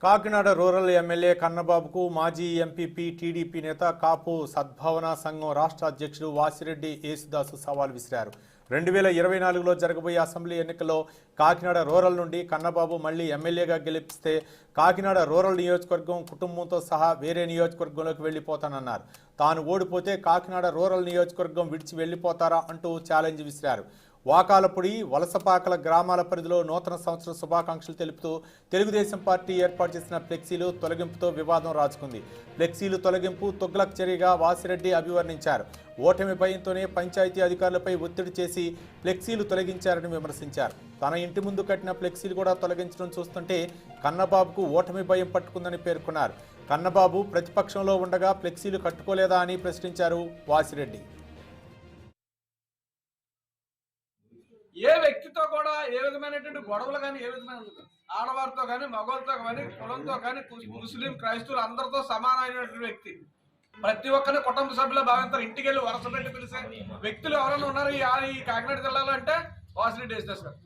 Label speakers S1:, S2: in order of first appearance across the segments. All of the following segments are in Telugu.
S1: కాకినాడ రూరల్ ఎమ్మెల్యే కన్నబాబుకు మాజీ ఎంపీపీ టీడీపీ నేత కాపు సద్భావన సంఘం రాష్ట్ర అధ్యక్షుడు వాసిరెడ్డి యేసుదాసు సవాల్ విసిరారు. 2024లో జరగబోయే అసెంబ్లీ ఎన్నికల్లో కాకినాడ రూరల్ నుండి కన్నబాబు మళ్లీ ఎమ్మెల్యేగా గెలిపిస్తే కాకినాడ రూరల్ నియోజకవర్గం కుటుంబంతో సహా వేరే నియోజకవర్గంలోకి వెళ్లిపోతానన్నారు. తాను ఓడిపోతే కాకినాడ రూరల్ నియోజకవర్గం విడిచి వెళ్లిపోతారా అంటూ ఛాలెంజ్ విసిరారు. వాకాలపూడి, వలసపాకల గ్రామాల పరిధిలో నూతన సంవత్సర శుభాకాంక్షలు తెలుపుతూ తెలుగుదేశం పార్టీ ఏర్పాటు చేసిన ఫ్లెక్సీలు తొలగింపుతో వివాదం రాజుకుంది. ఫ్లెక్సీలు తొలగింపు తుగ్లక్ చర్యగా వాసిరెడ్డి అభివర్ణించారు. ఓటమి భయంతోనే పంచాయతీ అధికారులపై ఒత్తిడి చేసి ఫ్లెక్సీలు తొలగించారని విమర్శించారు. తన ఇంటి ముందు కట్టిన ఫ్లెక్సీలు కూడా తొలగించడం చూస్తుంటే కన్నబాబుకు ఓటమి భయం పట్టుకుందని పేర్కొన్నారు. కన్నబాబు ప్రతిపక్షంలో ఉండగా ఫ్లెక్సీలు కట్టుకోలేదా అని ప్రశ్నించారు వాసిరెడ్డి.
S2: ఏ వ్యక్తితో కూడా ఏ విధమైనటువంటి గొడవలు కానీ, ఏ విధమైన ఆడవారితో కానీ, మగవాళ్ళతో కానీ, కులంతో కానీ, ముస్లిం, క్రైస్తవులు అందరితో సమానమైనటువంటి వ్యక్తి. ప్రతి ఒక్కరిని కుటుంబ సభ్యులు భావిస్తారు. ఇంటికి వెళ్ళి వరుస పెట్టి పిలిచే వ్యక్తులు ఎవరైనా ఉన్నారు ఈ కాకినాడ జిల్లాలో అంటే వాసిరెడ్డి యేసుదాస్ గారు.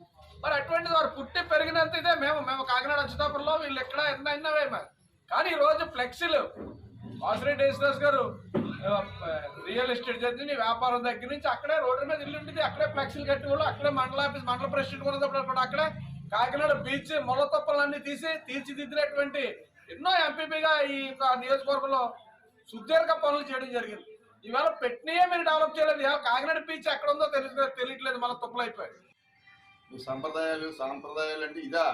S2: మరి అటువంటిది వారు పుట్టి పెరిగినంత ఇదే. మేము కాకినాడ అచ్యుతాపురంలో వీళ్ళు ఎక్కడ ఎన్నైనావే. కానీ ఈ రోజు ఫ్లెక్సీలు వాసిరెడ్డి యేసుదాస్ గారు రియల్ ఎస్టేట్ జరిగింది, వ్యాపారం దగ్గర నుంచి అక్కడే రోడ్డు మీద ఇల్లు ఉంటుంది, అక్కడే ఫ్లెక్సీలు కట్టేవాళ్ళు, అక్కడే మండల ఆఫీస్, మండల ప్రెసిడెంట్ ఉన్నప్పుడు అక్కడే కాకినాడ బీచ్ ముళ్ళ తొప్పలన్నీ తీర్చిదిద్దినటువంటి ఎన్నో ఎంపీపీగా ఈ నియోజకవర్గంలో సుదీర్ఘ పనులు చేయడం జరిగింది. ఈవేళ పెట్టినయే మీరు డెవలప్ చేయలేదు. కాకినాడ బీచ్ ఎక్కడ ఉందో తెలియట్లేదు, మళ్ళీ తుప్పలు అయిపోయాయి.
S3: సాంప్రదాయాలు అంటే ఇదా?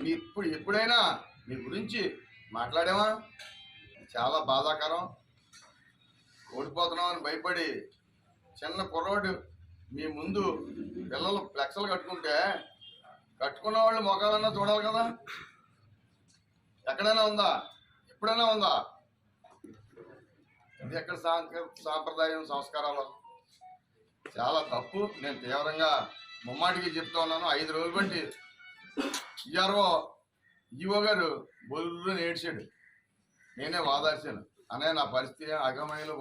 S3: మీ ఎప్పుడైనా మీ గురించి మాట్లాడామా? చాలా బాధాకరం. ఓడిపోతున్నామని భయపడి చిన్న కుర్రోడు మీ ముందు పిల్లలు ఫ్లెక్స్లు కట్టుకున్న వాళ్ళు మొగాలన్నా చూడాలి కదా. ఎక్కడైనా ఉందా? ఎప్పుడైనా ఉందా? ఇది ఎక్కడ సాంప్రదాయం, సంస్కారాలు? చాలా తప్పు. నేను తీవ్రంగా ముమ్మాటికి చెప్తా ఉన్నాను. 5 రోజులు బట్టి ఈవో గారు బొల్లు ఏడ్చాడు. నేనే వాదార్చాను. అనే నా పరిస్థితి అగమయంలో